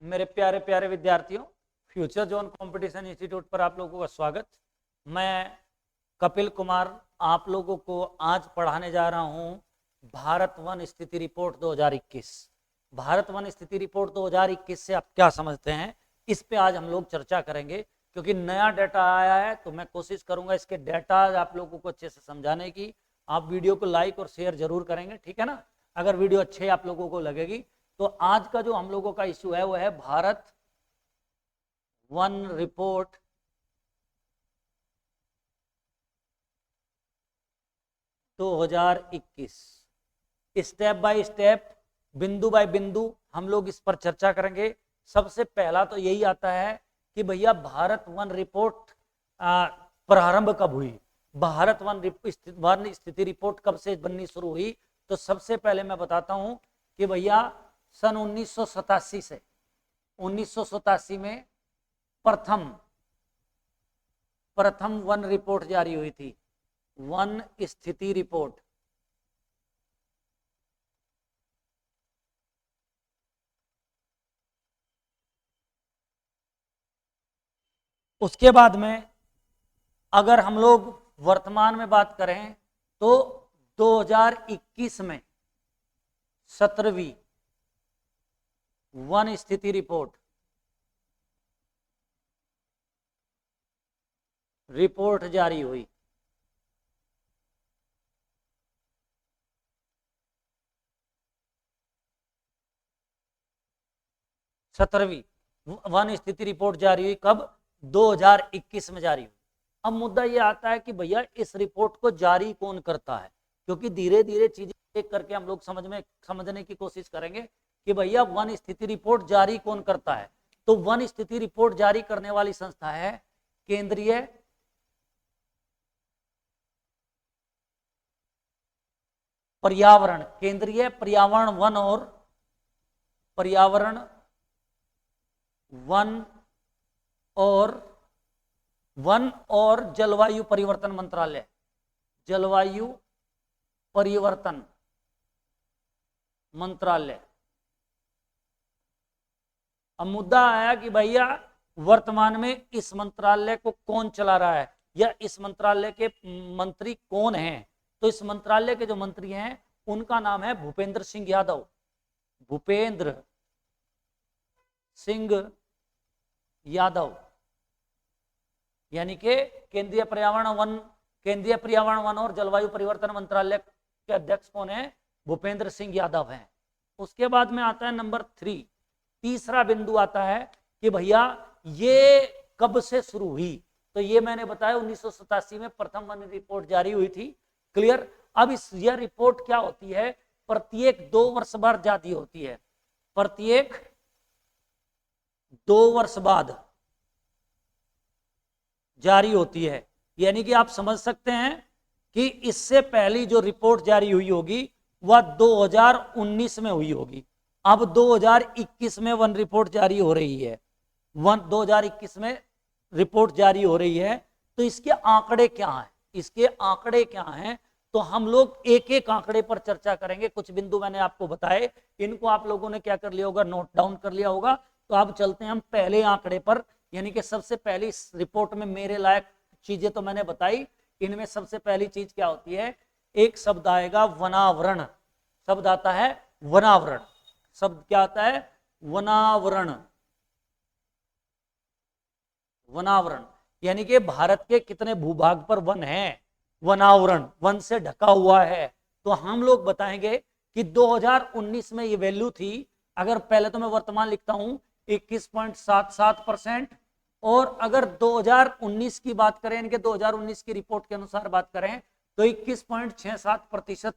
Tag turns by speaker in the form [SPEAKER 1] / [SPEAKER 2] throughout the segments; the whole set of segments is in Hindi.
[SPEAKER 1] मेरे प्यारे प्यारे विद्यार्थियों, फ्यूचर जोन कंपटीशन इंस्टीट्यूट पर आप लोगों का स्वागत। मैं कपिल कुमार आप लोगों को आज पढ़ाने जा रहा हूं भारत वन स्थिति रिपोर्ट 2021। भारत वन स्थिति रिपोर्ट 2021 से आप क्या समझते हैं, इस पे आज हम लोग चर्चा करेंगे। क्योंकि नया डाटा आया है तो मैं कोशिश करूंगा इसके डाटा आप लोगों को अच्छे से समझाने की। आप वीडियो को लाइक और शेयर जरूर करेंगे, ठीक है ना। अगर वीडियो अच्छे आप लोगों को लगेगी तो आज का जो हम लोगों का इश्यू है वो है Bharat one report 2021। Step by step, बिंदु बाय बिंदु हम लोग इस पर चर्चा करेंगे। सबसे पहला तो यही आता है कि भैया भारत वन रिपोर्ट प्रारंभ कब हुई, भारत वन स्थिति रिपोर्ट कब से बननी शुरू हुई। तो सबसे पहले मैं बताता हूं कि भैया सन 1987 से 1987 में प्रथम वन रिपोर्ट जारी हुई थी, वन स्थिति रिपोर्ट। उसके बाद में अगर हम लोग वर्तमान में बात करें तो 2021 में 17वीं वन स्थिति रिपोर्ट जारी हुई। सत्रहवीं वन स्थिति रिपोर्ट जारी हुई कब, 2021 में जारी हुई। अब मुद्दा यह आता है कि भैया इस रिपोर्ट को जारी कौन करता है, क्योंकि धीरे धीरे चीजें एक करके हम लोग समझने की कोशिश करेंगे कि भैया वन स्थिति रिपोर्ट जारी कौन करता है। तो वन स्थिति रिपोर्ट जारी करने वाली संस्था है केंद्रीय पर्यावरण वन और जलवायु परिवर्तन मंत्रालय, जलवायु परिवर्तन मंत्रालय। अब मुद्दा आया कि भैया वर्तमान में इस मंत्रालय को कौन चला रहा है या इस मंत्रालय के मंत्री कौन हैं। तो इस मंत्रालय के जो मंत्री हैं उनका नाम है भूपेंद्र सिंह यादव। भूपेंद्र सिंह यादव, यानी कि केंद्रीय पर्यावरण वन और जलवायु परिवर्तन मंत्रालय के अध्यक्ष कौन है, भूपेंद्र सिंह यादव हैं। उसके बाद में आता है नंबर 3, तीसरा बिंदु आता है कि भैया ये कब से शुरू हुई। तो ये मैंने बताया 1987 में प्रथम वन रिपोर्ट जारी हुई थी, क्लियर। अब यह रिपोर्ट क्या होती है, प्रत्येक 2 वर्ष बाद जारी होती है, प्रत्येक 2 वर्ष बाद जारी होती है। यानी कि आप समझ सकते हैं कि इससे पहली जो रिपोर्ट जारी हुई होगी वह 2019 में हुई होगी। अब 2021 में वन रिपोर्ट जारी हो रही है, 2021 में रिपोर्ट जारी हो रही है। तो इसके आंकड़े क्या हैं, तो हम लोग एक एक आंकड़े पर चर्चा करेंगे। कुछ बिंदु मैंने आपको बताए, इनको आप लोगों ने क्या कर लिया होगा, नोट डाउन कर लिया होगा। तो अब चलते हैं हम पहले आंकड़े पर, यानी कि सबसे पहली रिपोर्ट में मेरे लायक चीजें तो मैंने बताई। इनमें सबसे पहली चीज क्या होती है, एक शब्द आएगा वनावरण। शब्द आता है वनावरण। शब्द क्या आता है, वनावरण। वनावरण यानी कि भारत के कितने भूभाग पर वन है, वनावरण वन से ढका हुआ है। तो हम लोग बताएंगे कि 2019 में ये वैल्यू थी, अगर पहले तो मैं वर्तमान लिखता हूं 21.77%, और अगर 2019 की बात करें, इनके 2019 की रिपोर्ट के अनुसार बात करें तो 21.67%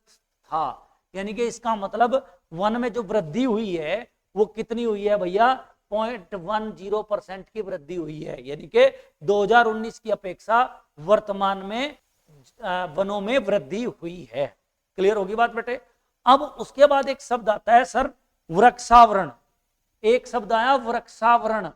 [SPEAKER 1] था। यानी कि इसका मतलब वन में जो वृद्धि हुई है वो कितनी हुई है भैया, 0.10% की वृद्धि हुई है। यानी कि 2019 की अपेक्षा वर्तमान में वनों में वृद्धि हुई है। क्लियर होगी बात बेटे। अब उसके बाद एक शब्द आता है सर, वृक्षावरण। एक शब्द आया वृक्षावरण।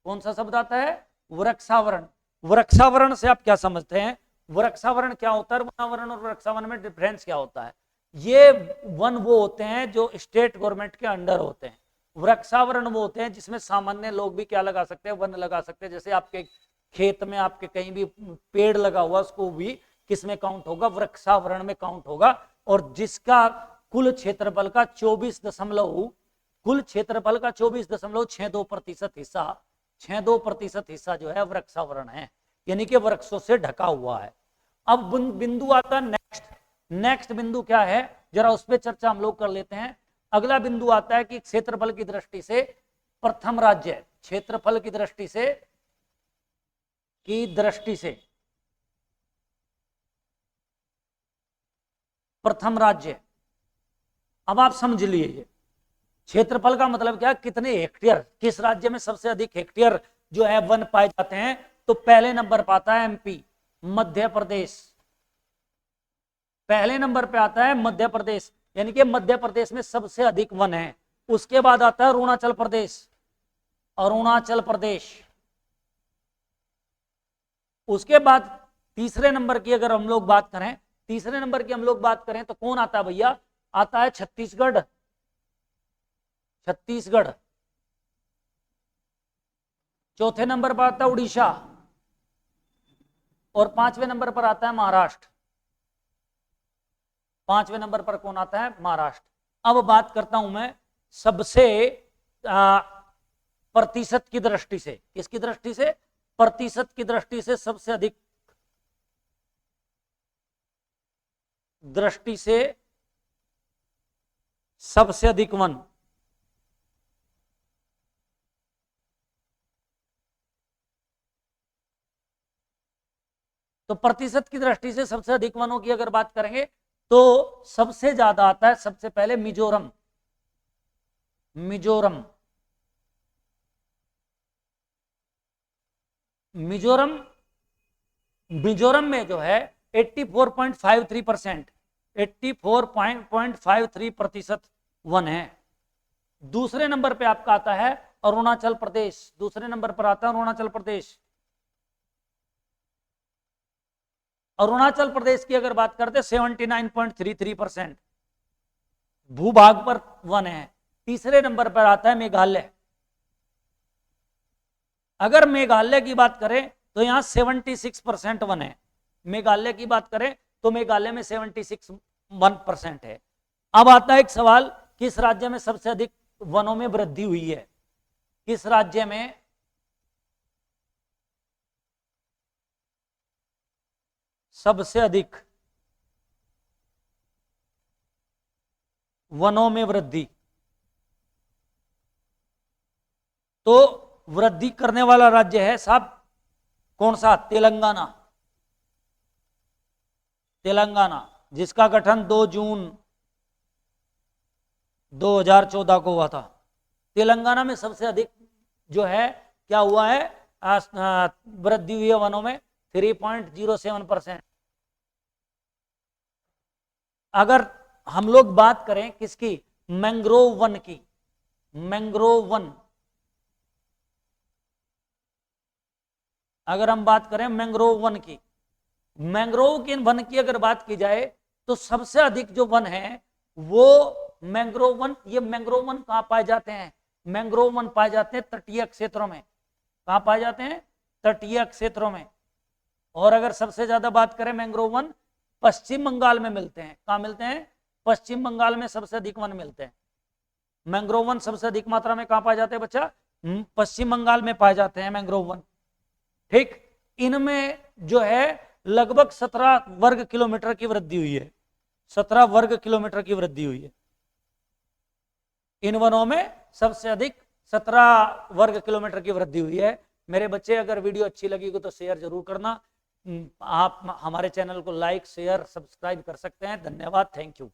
[SPEAKER 1] कौन सा शब्द आता है, वृक्षावरण। वृक्षावरण से आप क्या समझते हैं, वृक्षावरण क्या होता है, वनावरण और वृक्षावरण में डिफरेंस क्या होता है। ये वन वो होते हैं जो स्टेट गवर्नमेंट के अंडर होते हैं, वृक्षावरण वो होते हैं जिसमें सामान्य लोग भी क्या लगा सकते हैं, वन लगा सकते हैं। जैसे आपके खेत में आपके कहीं भी पेड़ लगा हुआ, उसको भी किस में काउंट होगा, वृक्षावरण में काउंट होगा। और जिसका कुल क्षेत्रफल का 24.62% हिस्सा 62% जो है वृक्षावरण है, यानी कि वृक्षों से ढका हुआ है। अब बिंदु आता है नेक्स्ट बिंदु क्या है, जरा उस पर चर्चा हम लोग कर लेते हैं। अगला बिंदु आता है कि क्षेत्रफल की दृष्टि से प्रथम राज्य, क्षेत्रफल की दृष्टि से प्रथम राज्य। अब आप समझ लिए क्षेत्रफल का मतलब क्या, कितने हेक्टेयर, किस राज्य में सबसे अधिक हेक्टेयर जो है वन पाए जाते हैं। तो पहले नंबर पर आता है एमपी, मध्य प्रदेश, पहले नंबर पे आता है मध्य प्रदेश, यानी कि मध्य प्रदेश में सबसे अधिक वन है। उसके बाद आता है अरुणाचल प्रदेश। उसके बाद तीसरे नंबर की अगर हम लोग बात करें, तो कौन आता है भैया, आता है छत्तीसगढ़। चौथे नंबर पर आता है उड़ीसा, और पांचवें नंबर पर आता है महाराष्ट्र। पांचवें नंबर पर कौन आता है, महाराष्ट्र। अब बात करता हूं मैं सबसे प्रतिशत की दृष्टि से, किसकी दृष्टि से, प्रतिशत की दृष्टि से सबसे अधिक वन। तो प्रतिशत की दृष्टि से सबसे अधिक वनों की अगर बात करेंगे तो सबसे ज्यादा आता है सबसे पहले मिजोरम। मिजोरम में जो है 84.53% वन है। दूसरे नंबर पे आपका आता है अरुणाचल प्रदेश, अरुणाचल प्रदेश की अगर बात करते 79.33% भूभाग पर वन है। तीसरे नंबर पर आता है मेघालय। अगर मेघालय की बात करें तो यहां 76% वन है। मेघालय की बात करें तो मेघालय में 76% है। अब आता है एक सवाल, किस राज्य में सबसे अधिक वनों में वृद्धि हुई है, किस राज्य में सबसे अधिक वनों में वृद्धि। तो वृद्धि करने वाला राज्य है साहब कौन सा, तेलंगाना, जिसका गठन 2 जून 2014 को हुआ था। तेलंगाना में सबसे अधिक जो है क्या हुआ है, वृद्धि हुई है वनों में 3.07%। अगर हम लोग बात करें किसकी, मैंग्रोव वन की, अगर हम बात करें मैंग्रोव वन की, वन की अगर बात की जाए तो सबसे अधिक जो वन है वो मैंग्रोव वन। ये मैंग्रोव वन कहां पाए जाते हैं, मैंग्रोव वन पाए जाते हैं तटीय क्षेत्रों में। कहां पाए जाते हैं, तटीय क्षेत्रों में। और अगर सबसे ज्यादा बात करें मैंग्रोव वन पश्चिम बंगाल में मिलते हैं। कहां मिलते हैं, पश्चिम बंगाल में सबसे अधिक वन मिलते हैं। मैंग्रोव वन सबसे अधिक मात्रा में कहां पाए जाते हैं बच्चा, पश्चिम बंगाल में पाए जाते हैं मैंग्रोव वन। ठीक, इनमें जो है लगभग 17 वर्ग किलोमीटर की वृद्धि हुई है, 17 वर्ग किलोमीटर की वृद्धि हुई है। इन वनों में सबसे अधिक 17 वर्ग किलोमीटर की वृद्धि हुई है। मेरे बच्चे अगर वीडियो अच्छी लगी तो शेयर जरूर करना। आप हमारे चैनल को लाइक शेयर सब्सक्राइब कर सकते हैं। धन्यवाद, थैंक यू।